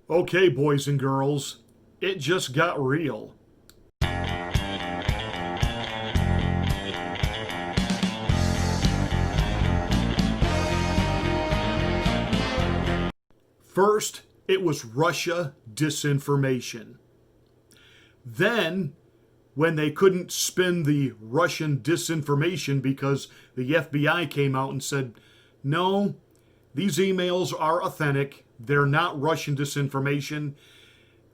Okay, boys and girls, it just got real. First, it was Russia disinformation. Then, when they couldn't spin the Russian disinformation because the FBI came out and said, no, these emails are authentic, they're not Russian disinformation,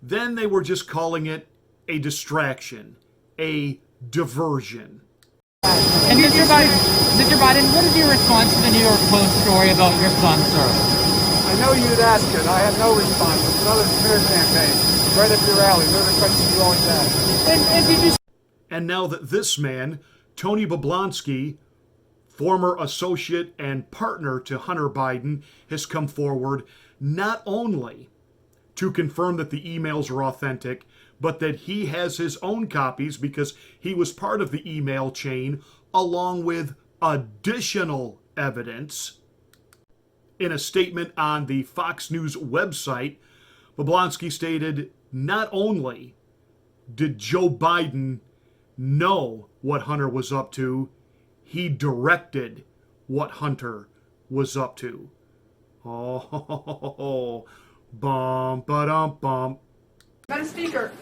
then they were just calling it a distraction, a diversion. And Mr. Biden, what is your response to the New York Post story about your son, sir? I know you'd ask it. I have no response. It's another smear campaign. Right up your alley. Those are the questions you always ask. And now that this man, Tony Boblonsky, former associate and partner to Hunter Biden, has come forward not only to confirm that the emails are authentic, but that he has his own copies because he was part of the email chain, along with additional evidence. In a statement on the Fox News website, Boblonsky stated, not only did Joe Biden know what Hunter was up to, he directed what Hunter was up to. Oh, bum, ba-dum, bum. Madam Speaker,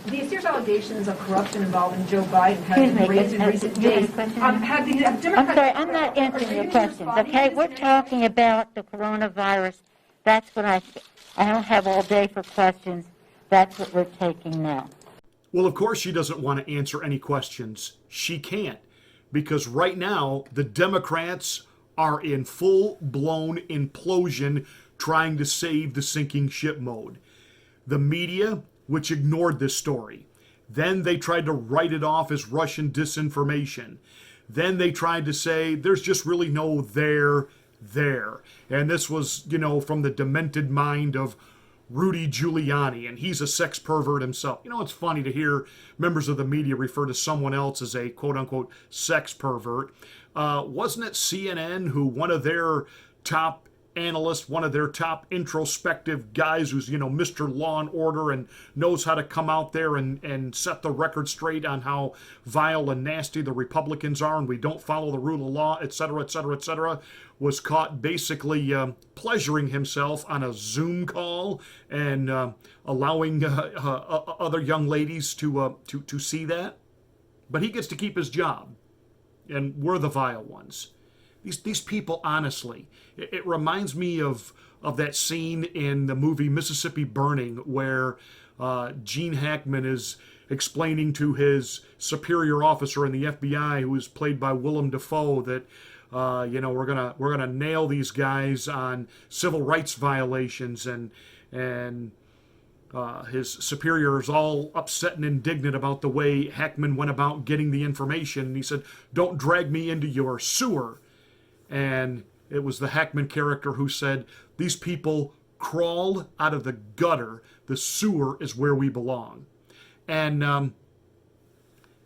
the serious allegations of corruption involving Joe Biden have been raised in recent days. I'm sorry, I'm not answering your questions, okay? We're talking about the coronavirus. That's what I don't have all day for questions. That's what we're taking now. Well, of course she doesn't want to answer any questions. She can't, because right now the Democrats are in full-blown implosion trying to save the sinking ship mode. The media, which ignored this story. Then they tried to write it off as Russian disinformation. Then they tried to say there's just really no there. And this was, from the demented mind of Rudy Giuliani, and he's a sex pervert himself. It's funny to hear members of the media refer to someone else as a quote-unquote sex pervert. Wasn't it CNN who one of their top analyst, one of their top introspective guys who's, Mr. Law and Order and knows how to come out there and set the record straight on how vile and nasty the Republicans are and we don't follow the rule of law, etc., etc., etc., was caught basically pleasuring himself on a Zoom call and allowing other young ladies to see that. But he gets to keep his job, and we're the vile ones. These people, honestly, it reminds me of that scene in the movie Mississippi Burning where Gene Hackman is explaining to his superior officer in the FBI, who is played by Willem Dafoe, that we're gonna nail these guys on civil rights violations, and his superior is all upset and indignant about the way Hackman went about getting the information. And he said, "Don't drag me into your sewer." And it was the Hackman character who said, these people crawled out of the gutter. The sewer is where we belong. And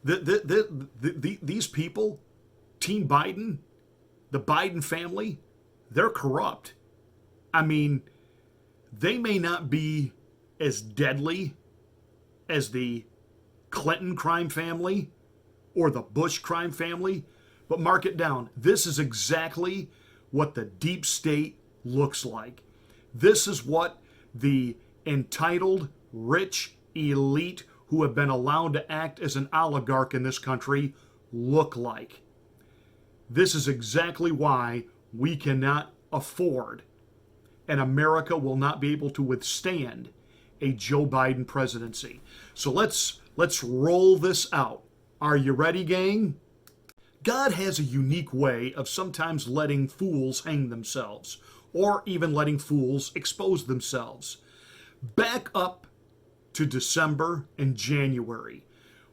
these people, Team Biden, the Biden family, they're corrupt. I mean, they may not be as deadly as the Clinton crime family or the Bush crime family, but mark it down. This is exactly what the deep state looks like. This is what the entitled, rich elite who have been allowed to act as an oligarch in this country look like. This is exactly why we cannot afford, and America will not be able to withstand, a Joe Biden presidency. So let's roll this out. Are you ready, gang? God has a unique way of sometimes letting fools hang themselves, or even letting fools expose themselves. Back up to December and January,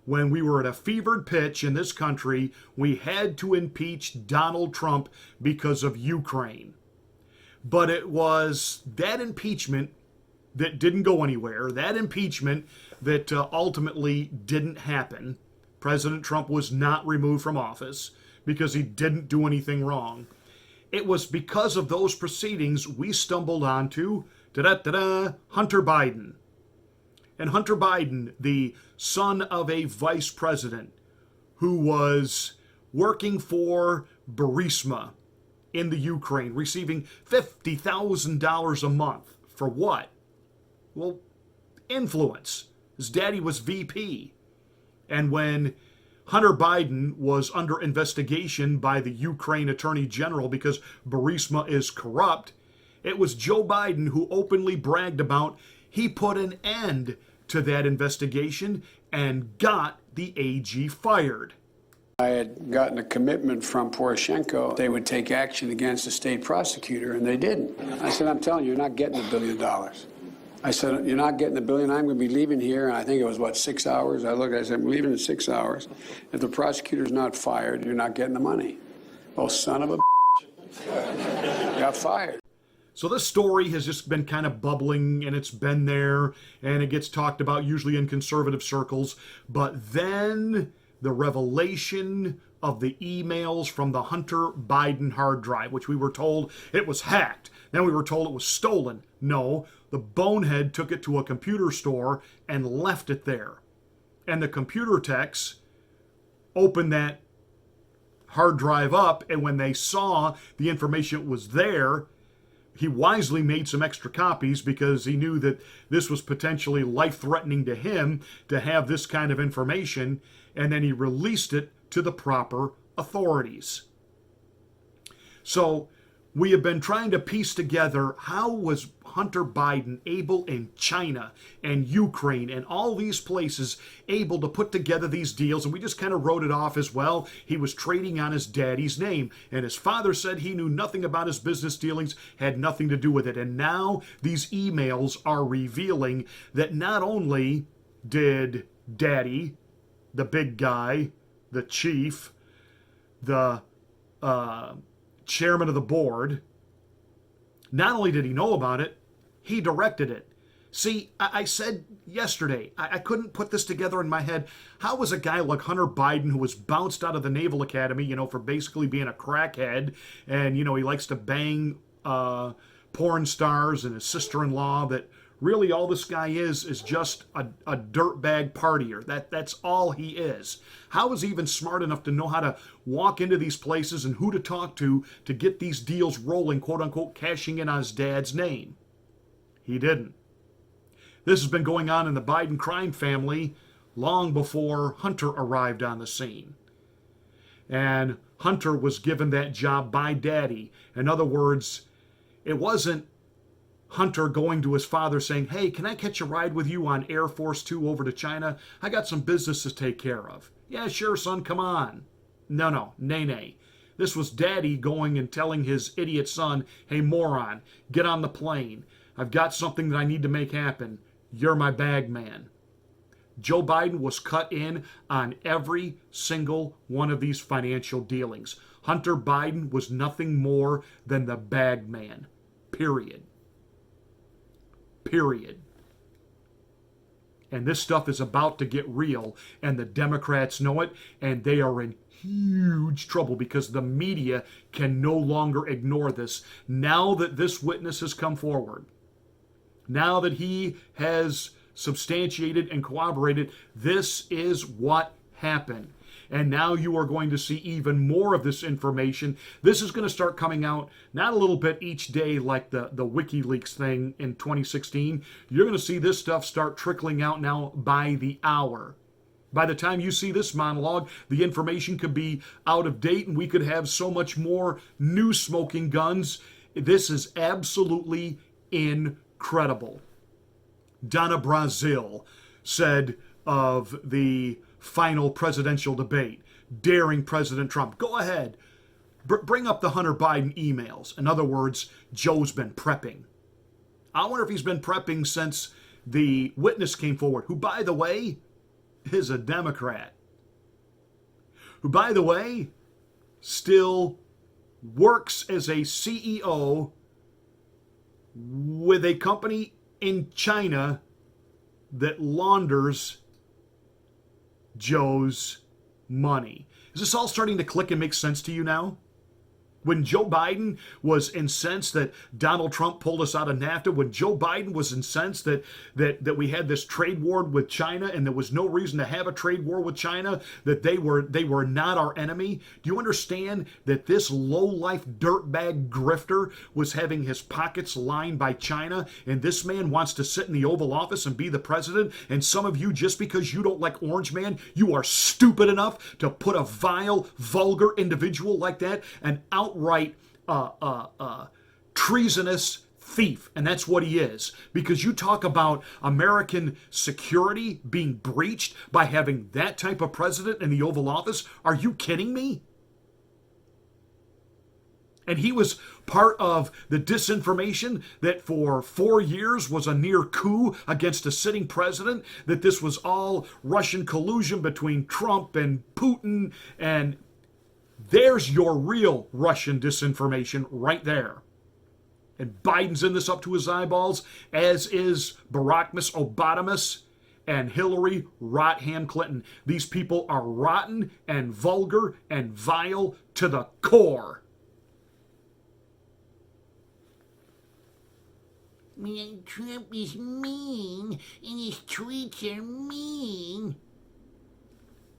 when we were at a fevered pitch in this country, we had to impeach Donald Trump because of Ukraine. But it was that impeachment that didn't go anywhere, that impeachment that ultimately didn't happen. President Trump was not removed from office because he didn't do anything wrong. It was because of those proceedings we stumbled onto Da-da-da-da, Hunter Biden. And Hunter Biden, the son of a vice president who was working for Burisma in the Ukraine, receiving $50,000 a month. For what? Well, influence. His daddy was VP. And when Hunter Biden was under investigation by the Ukraine Attorney General because Burisma is corrupt, it was Joe Biden who openly bragged about he put an end to that investigation and got the AG fired. I had gotten a commitment from Poroshenko. They would take action against the state prosecutor, and they didn't. I said, I'm telling you, you're not getting $1 billion. I said, you're not getting $1 billion. I'm going to be leaving here. And I think it was, 6 hours? I said, I'm leaving in 6 hours. If the prosecutor's not fired, you're not getting the money. Oh, son of a got fired. So this story has just been kind of bubbling, and it's been there, and it gets talked about usually in conservative circles. But then the revelation of the emails from the Hunter Biden hard drive, which we were told it was hacked. Then we were told it was stolen. No, the bonehead took it to a computer store and left it there. And the computer techs opened that hard drive up, and when they saw the information was there, he wisely made some extra copies because he knew that this was potentially life-threatening to him to have this kind of information, and then he released it to the proper authorities. So we have been trying to piece together how was Hunter Biden able in China and Ukraine and all these places able to put together these deals, and we just kind of wrote it off as well. He was trading on his daddy's name, and his father said he knew nothing about his business dealings, had nothing to do with it. And now these emails are revealing that not only did daddy, the big guy, the chief, the chairman of the board, not only did he know about it, he directed it. See, I said yesterday, I couldn't put this together in my head. How was a guy like Hunter Biden, who was bounced out of the Naval Academy, for basically being a crackhead, and, he likes to bang porn stars and his sister-in-law, that really all this guy is just a dirtbag partier. That's all he is. How is he even smart enough to know how to walk into these places and who to talk to get these deals rolling, quote-unquote, cashing in on his dad's name? He didn't. This has been going on in the Biden crime family long before Hunter arrived on the scene. And Hunter was given that job by daddy. In other words, it wasn't Hunter going to his father saying, hey, can I catch a ride with you on Air Force 2 over to China? I got some business to take care of. Yeah, sure, son, come on. No, nay. This was daddy going and telling his idiot son, hey, moron, get on the plane. I've got something that I need to make happen. You're my bag man. Joe Biden was cut in on every single one of these financial dealings. Hunter Biden was nothing more than the bag man. Period. And this stuff is about to get real, and the Democrats know it, and they are in huge trouble because the media can no longer ignore this. Now that this witness has come forward, now that he has substantiated and corroborated, this is what happened. And now you are going to see even more of this information. This is going to start coming out, not a little bit each day like the WikiLeaks thing in 2016. You're going to see this stuff start trickling out now by the hour. By the time you see this monologue, the information could be out of date, and we could have so much more new smoking guns. This is absolutely incredible. Donna Brazile said of the final presidential debate, daring President Trump, go ahead, bring up the Hunter Biden emails. In other words, Joe's been prepping. I wonder if he's been prepping since the witness came forward, who, by the way, is a Democrat, who, by the way, still works as a CEO with a company in China that launders Joe's money. Is this all starting to click and make sense to you now? When Joe Biden was incensed that Donald Trump pulled us out of NAFTA, when Joe Biden was incensed that we had this trade war with China and there was no reason to have a trade war with China, that they were not our enemy, do you understand that this low-life dirtbag grifter was having his pockets lined by China, and this man wants to sit in the Oval Office and be the president, and some of you, just because you don't like Orange Man, you are stupid enough to put a vile, vulgar individual like that, an outright treasonous thief, and that's what he is. Because you talk about American security being breached by having that type of president in the Oval Office. Are you kidding me? And he was part of the disinformation that for 4 years was a near coup against a sitting president, that this was all Russian collusion between Trump and Putin, and there's your real Russian disinformation right there. And Biden's in this up to his eyeballs, as is Barackmas Obamamus and Hillary Rotham Clinton. These people are rotten and vulgar and vile to the core. Trump is mean, and his tweets are mean.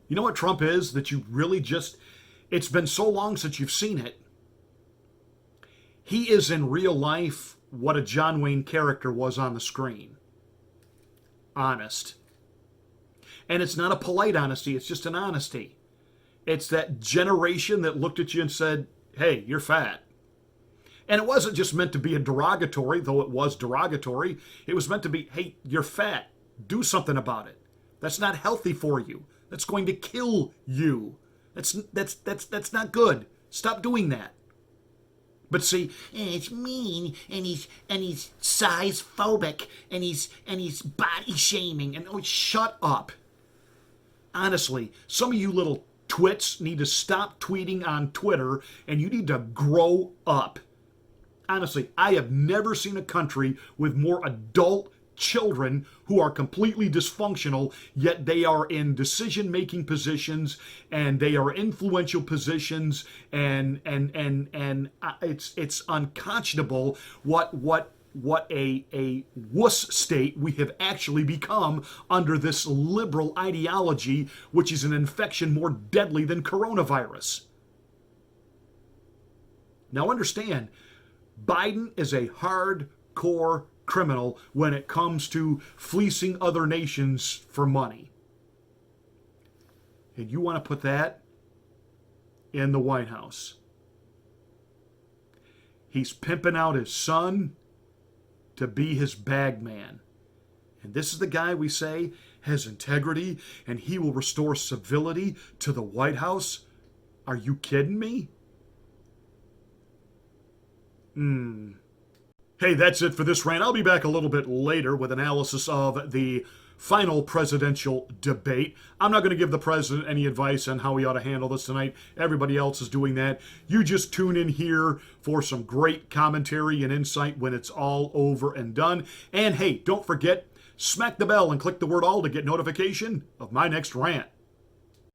You know what Trump is that you really just... It's been so long since you've seen it. He is in real life what a John Wayne character was on the screen. Honest. And it's not a polite honesty, it's just an honesty. It's that generation that looked at you and said, hey, you're fat. And it wasn't just meant to be a derogatory, though it was derogatory. It was meant to be, hey, you're fat. Do something about it. That's not healthy for you. That's going to kill you. That's not good. Stop doing that. But see, it's mean, and he's size phobic, and he's body shaming, and oh, shut up. Honestly, some of you little twits need to stop tweeting on Twitter, and you need to grow up. Honestly, I have never seen a country with more adult children who are completely dysfunctional, yet they are in decision-making positions and they are influential positions, and it's unconscionable what a wuss state we have actually become under this liberal ideology, which is an infection more deadly than coronavirus. Now understand, Biden is a hardcore criminal when it comes to fleecing other nations for money. And you want to put that in the White House. He's pimping out his son to be his bag man. And this is the guy we say has integrity and he will restore civility to the White House? Are you kidding me? Hey, that's it for this rant. I'll be back a little bit later with analysis of the final presidential debate. I'm not going to give the president any advice on how he ought to handle this tonight. Everybody else is doing that. You just tune in here for some great commentary and insight when it's all over and done. And hey, don't forget, smack the bell and click the word all to get notification of my next rant.